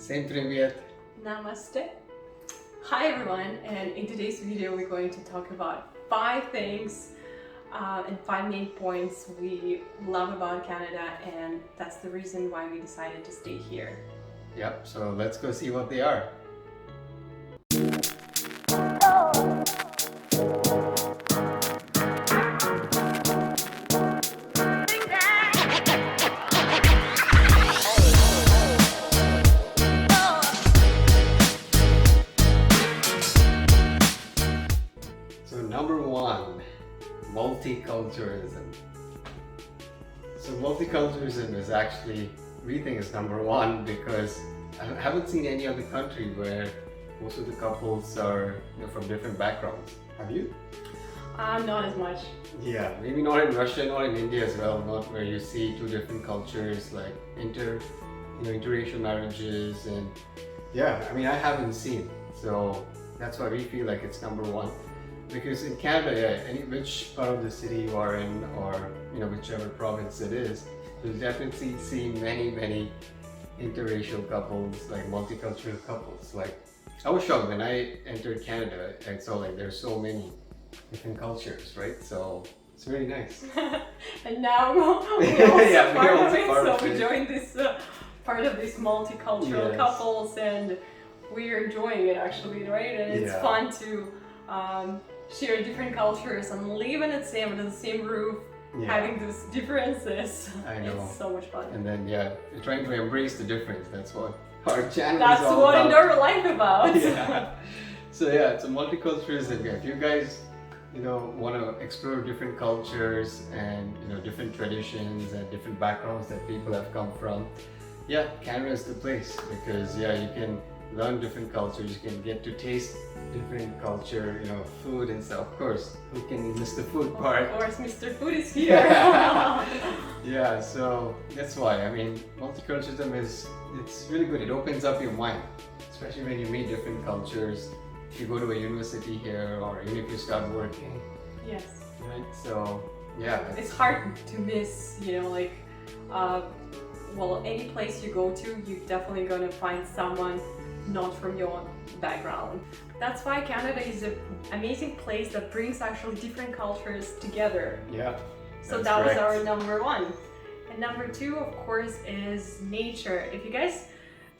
Всем привет! Namaste. Hi everyone, and in today's video we're going to talk about 5 things and 5 main points we love about Canada, and that's the reason why we decided to stay here. Yep, so let's go see what they are. So number 1, multiculturalism. So multiculturalism is actually, we think is number 1 because I haven't seen any other country where most of the couples are from different backgrounds. Have you? Not as much. Yeah, maybe not in Russia, not in India as well, not where you see 2 different cultures like interracial marriages, and yeah, I mean I haven't seen, so that's why we feel like it's number 1. Because in Canada, yeah, which part of the city you are in, or whichever province it is, you'll definitely see many interracial couples, like multicultural couples. Like I was shocked when I entered Canada and saw like there's so many different cultures, right? So it's really nice. And now we're also Yeah, part we're of it, part so of we it. joined this part of these multicultural Yes. couples, and we're enjoying it actually, right? And it's Yeah. fun to share different cultures and live in under the same roof, having these differences. I know. It's so much fun. And then we're trying to embrace the difference. That's what our channel That's is all what about. in our life about. Yeah. So yeah, it's a multiculturalism. If you guys want to explore different cultures and different traditions and different backgrounds that people have come from, yeah, Canada is the place, because you can learn different cultures, you can get to taste different culture, food and stuff. Of course, who can miss the food part? Of course, Mr. Food is here. Yeah, so that's why. I mean, multiculturalism it's really good. It opens up your mind, especially when you meet different cultures. If you go to a university here, or even if you start working, Yes. right? So yeah, It's hard to miss, any place you go to, you're definitely gonna find someone not from your background. That's why Canada is an amazing place that brings actually different cultures together. yeah. So That's that was correct. our number 1. And number 2, of course, is nature. If you guys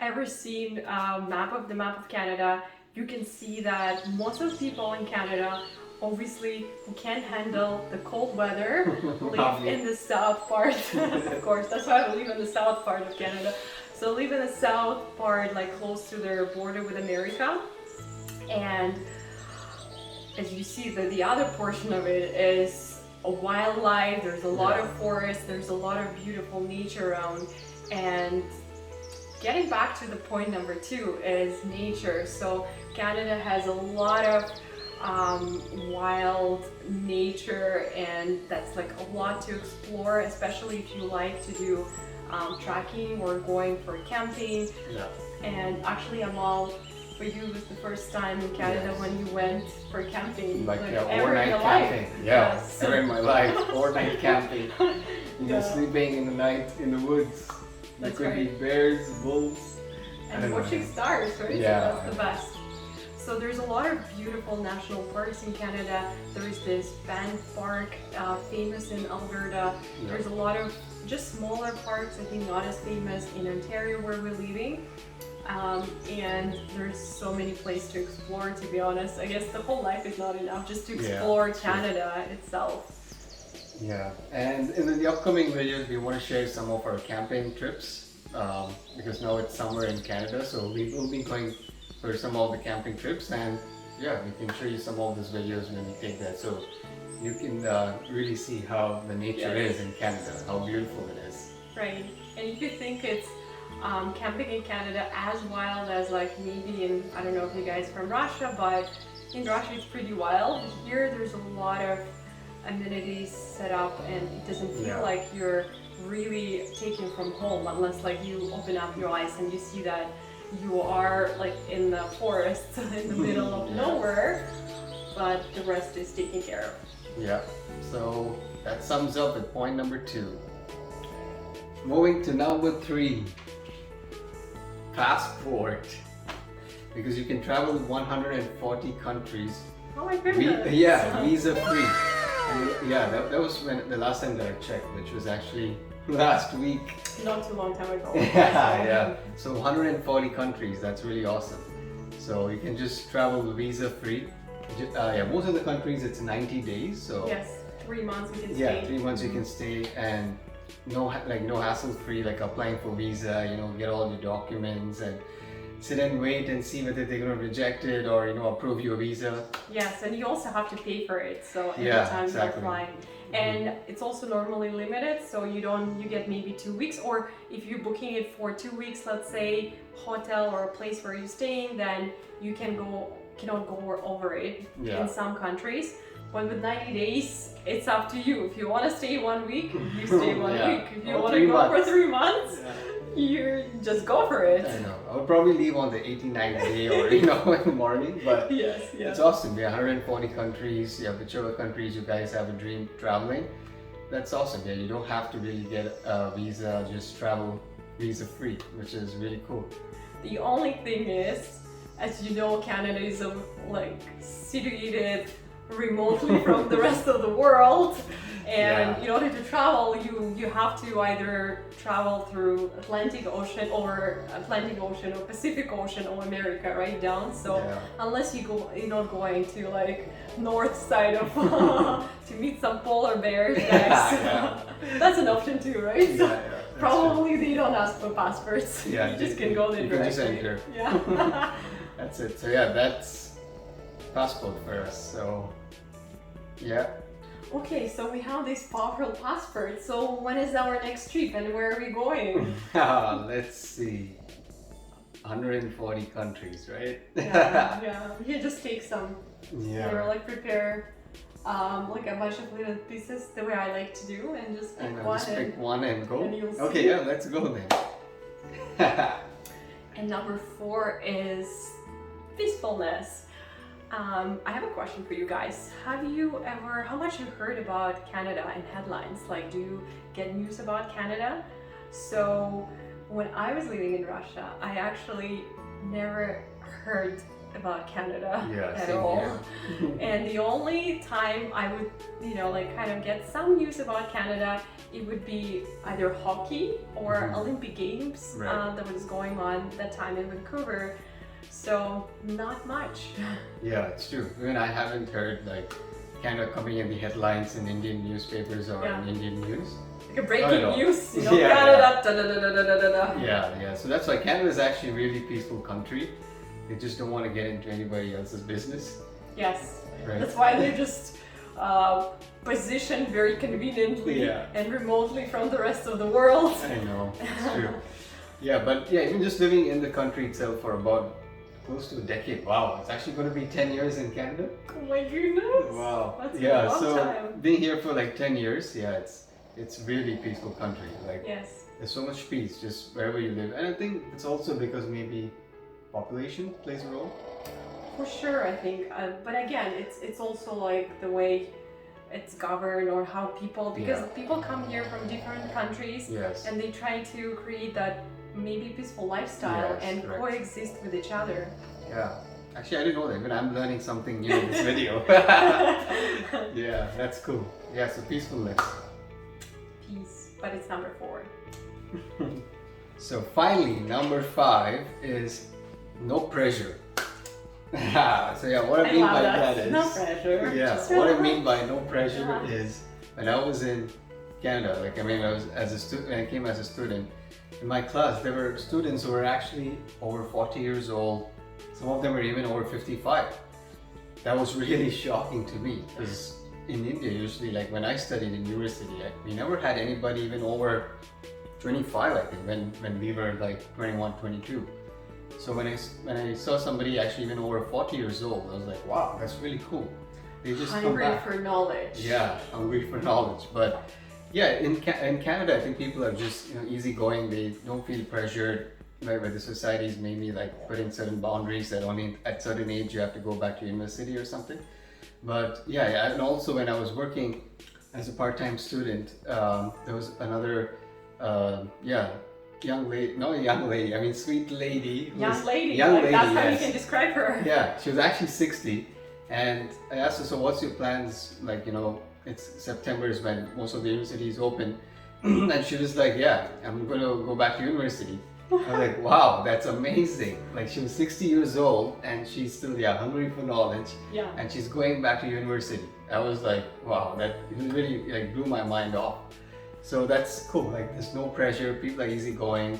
ever seen the map of Canada, you can see that most of the people in Canada, obviously, who can't handle the cold weather, live in the south part. Of course, that's why I live in the south part of Canada. So live in the south part, like close to their border with America. And as you see, the other portion of it is a wildlife. There's a lot of forest, there's a lot of beautiful nature around. And getting back to the point number 2 is nature. So Canada has a lot of wild nature, and that's like a lot to explore, especially if you like to do trekking or going for camping. Yeah. And actually, Amal, for you, it was the first time in Canada when you went for camping, Like ever in overnight your camping. life. Yeah, Yes. ever in my life, overnight camping. Yeah. Sleeping in the night in the woods. There That's could be right. bears, wolves. I And don't know. watching stars, right? Yeah. So that's the best. So there's a lot of beautiful national parks in Canada. There is this Banff Park, famous in Alberta. Yeah. There's a lot of just smaller parks, I think not as famous in Ontario where we're living. And there's so many places to explore, to be honest. I guess the whole life is not enough just to explore Canada itself. Yeah, and in the upcoming videos we want to share some of our camping trips, because now it's summer in Canada, so we will be going for some of the camping trips, and yeah, we can show you some of those videos when we take that, so you can really see how the nature is in Canada, how beautiful it is. Right, and if you think it's camping in Canada as wild as like maybe in, I don't know if you guys from Russia, but in Russia it's pretty wild. Here there's a lot of amenities set up, and it doesn't feel like you're really taken from home unless like you open up your eyes and you see that you are like in the forest in the middle of nowhere, but the rest is taken care of. Yeah, so that sums up at point number 2. Moving to number 3. passport, because you can travel 140 countries. Oh my goodness. Visa free. And that was when the last time that I checked, which was actually last week. Not too long time ago. Yeah. So 140 countries, that's really awesome. So you can just travel visa free. Most of the countries it's 90 days. So yes, 3 months you can stay. Yeah, 3 months you can stay, and no hassle free, like applying for visa, get all your documents and sit and wait and see whether they're going to reject it or approve your visa. Yes, and you also have to pay for it, so every time exactly. you're flying. And it's also normally limited, so you get maybe 2 weeks, or if you're booking it for 2 weeks, let's say hotel or a place where you're staying, then you cannot go over it in some countries. But with 90 days, it's up to you. If you want to stay 1 week, you stay 1 week. If you want to go for 3 months, you just go for it. I know. I would probably leave on the 89th day or in the morning, but yes. It's awesome. 140 countries. Whichever countries you guys have a dream traveling, that's awesome. You don't have to really get a visa, just travel visa free, which is really cool. The only thing is, as you know, Canada is situated remotely from the rest of the world, and in order to travel you have to either travel through Atlantic Ocean or Pacific Ocean or America right down. So unless you're not going to north side of to meet some polar bears, that's an option too, right? Probably they don't ask for passports. You just can go there directly. You can just enter. That's it. So that's passport for us. So Okay, so we have this powerful passport. So when is our next trip and where are we going? Let's see. 140 countries, right? We can just take some. Prepare a bunch of little pieces the way I like to do, and just pick one and go. And okay, let's go then. And number 4 is peacefulness. I have a question for you guys. How much you heard about Canada in headlines? Do you get news about Canada? So when I was living in Russia, I actually never heard about Canada at all. And the only time I would, kind of get some news about Canada, it would be either hockey or Olympic Games that was going on that time in Vancouver. So not much. Yeah, it's true. Even I haven't heard Canada coming in the headlines in Indian newspapers or in Indian news. Like a breaking news, Canada, Yeah. So that's why Canada is actually a really peaceful country. They just don't want to get into anybody else's business. Yes. Right. That's why they're just positioned very conveniently and remotely from the rest of the world. I know, it's true. But even just living in the country itself for about close to a decade. Wow, it's actually going to be 10 years in Canada. Oh my goodness. Wow. That's a long time. Being here for 10 years, it's really peaceful country. There's so much peace just wherever you live. And I think it's also because maybe population plays a role. For sure, I think. But again, it's also the way it's governed or how people people come here from different countries and they try to create that maybe peaceful lifestyle and coexist with each other. Yeah. Actually, I didn't know that. Even I'm learning something new in this video. That's cool. So peacefulness. Peace, but it's number 4. So finally, number 5 is no pressure. What I mean by that is no pressure. What I mean by no pressure is when I was in Canada, when I came as a student, in my class there were students who were actually over 40 years old. Some of them were even over 55. That was really shocking to me because in India usually, when I studied in university, we never had anybody even over 25, I think, when we were 21, 22. So when I saw somebody actually even over 40 years old, I was like, wow, that's really cool. They just hungry for knowledge. Yeah, hungry for knowledge. But in Canada, I think people are just easygoing. They don't feel pressured by the societies maybe putting certain boundaries that only at certain age you have to go back to university or something. But and also when I was working as a part-time student, there was another young lady, not a young lady, I mean sweet lady. Young lady, Young like lady, that's how you yes. can describe her. Yeah, she was actually 60. And I asked her, so what's your plans? Like, it's September is when most of the universities open. And she was like, yeah, I'm going to go back to university. I was like, wow, that's amazing. Like, she was 60 years old and she's still, hungry for knowledge. Yeah. And she's going back to university. I was like, wow, that really like blew my mind off. So that's cool. Like, there's no pressure. People are easygoing.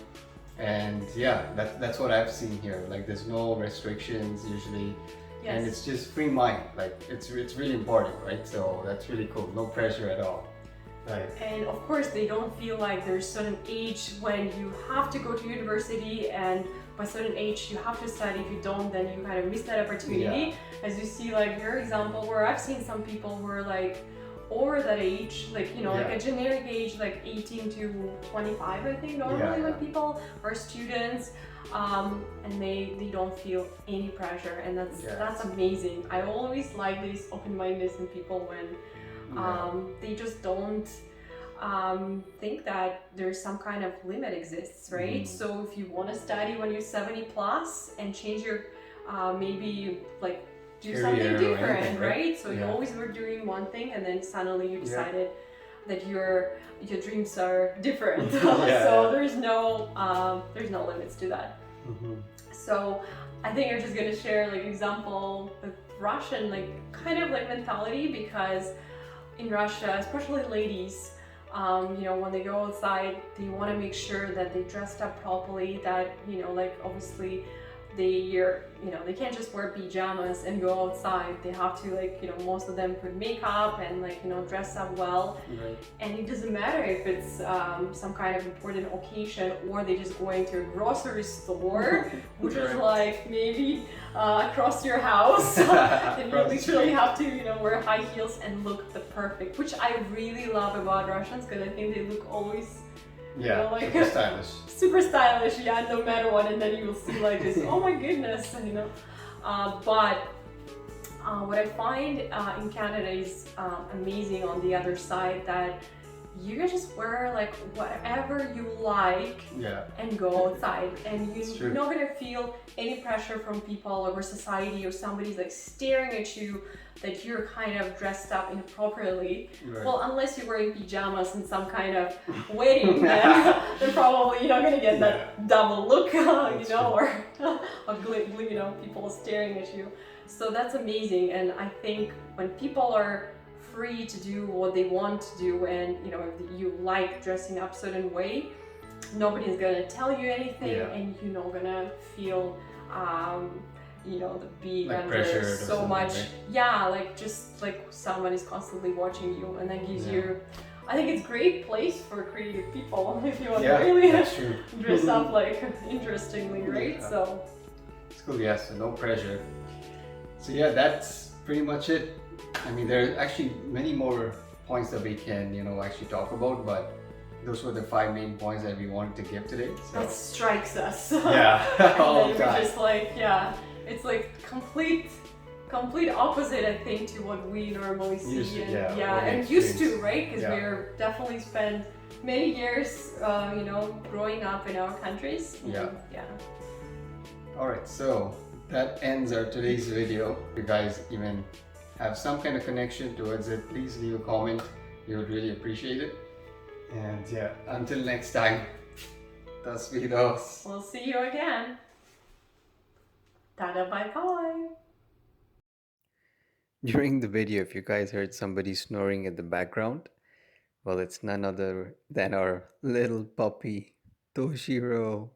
And yeah, that's what I've seen here. Like, there's no restrictions usually. Yes. And it's just free mind. Like, it's really important, right? So that's really cool. No pressure at all. Right. And of course, they don't feel like there's certain age when you have to go to university, and by certain age you have to study. If you don't, then you kind of miss that opportunity. Yeah. As you see, like your example, where I've seen some people who are like over that age, like like a generic age, like 18 to 25, I think normally when people are students, and they don't feel any pressure, and that's amazing. I always like this open-mindedness in people when they just don't think that there's some kind of limit exists, right? So if you want to study when you're 70 plus and change your maybe like do something different, anything, right? So you always were doing one thing and then suddenly you decided that your dreams are different. So there's no limits to that. So I think I'm just gonna share like example with Russian like kind of like mentality, because in Russia, especially ladies, when they go outside, they want to make sure that they dressed up properly, that like obviously they can't just wear pajamas and go outside. They have to like most of them put makeup and like dress up well. Right. And it doesn't matter if it's some kind of important occasion, or they just going to a grocery store, which is like maybe across your house, and you literally have to wear high heels and look the perfect, which I really love about Russians, because I think they look always like super stylish. Super stylish, no matter what, and then you will see like this, oh my goodness, but what I find in Canada is amazing on the other side, that you can just wear like whatever you like and go outside, and you're not gonna feel any pressure from people or society, or somebody's like staring at you that you're kind of dressed up inappropriately. Right. Well, unless you're wearing pajamas in some kind of wedding, then probably you're not gonna get that double look, or people staring at you. So that's amazing, and I think when people are free to do what they want to do, and if you like dressing up certain way, nobody's gonna tell you anything, and you're not gonna feel the beat like under so much, right? Like just like someone is constantly watching you, and that gives you, I think it's a great place for creative people if you want to really dress up like interestingly, right? So it's cool. So no pressure. So that's pretty much it. I mean, there are actually many more points that we can, actually talk about, but those were the 5 main points that we wanted to give today. So. That strikes us. All the time. We're just like, it's like complete opposite, I think, to what we normally see and used to, right? Because we're definitely spent many years, growing up in our countries. All right, so that ends our today's video. If you guys even have some kind of connection towards it, please leave a comment. We would really appreciate it. And until next time, tas vidos. We'll see you again. Tada, bye bye. During the video, if you guys heard somebody snoring in the background, well, it's none other than our little puppy, Toshiro.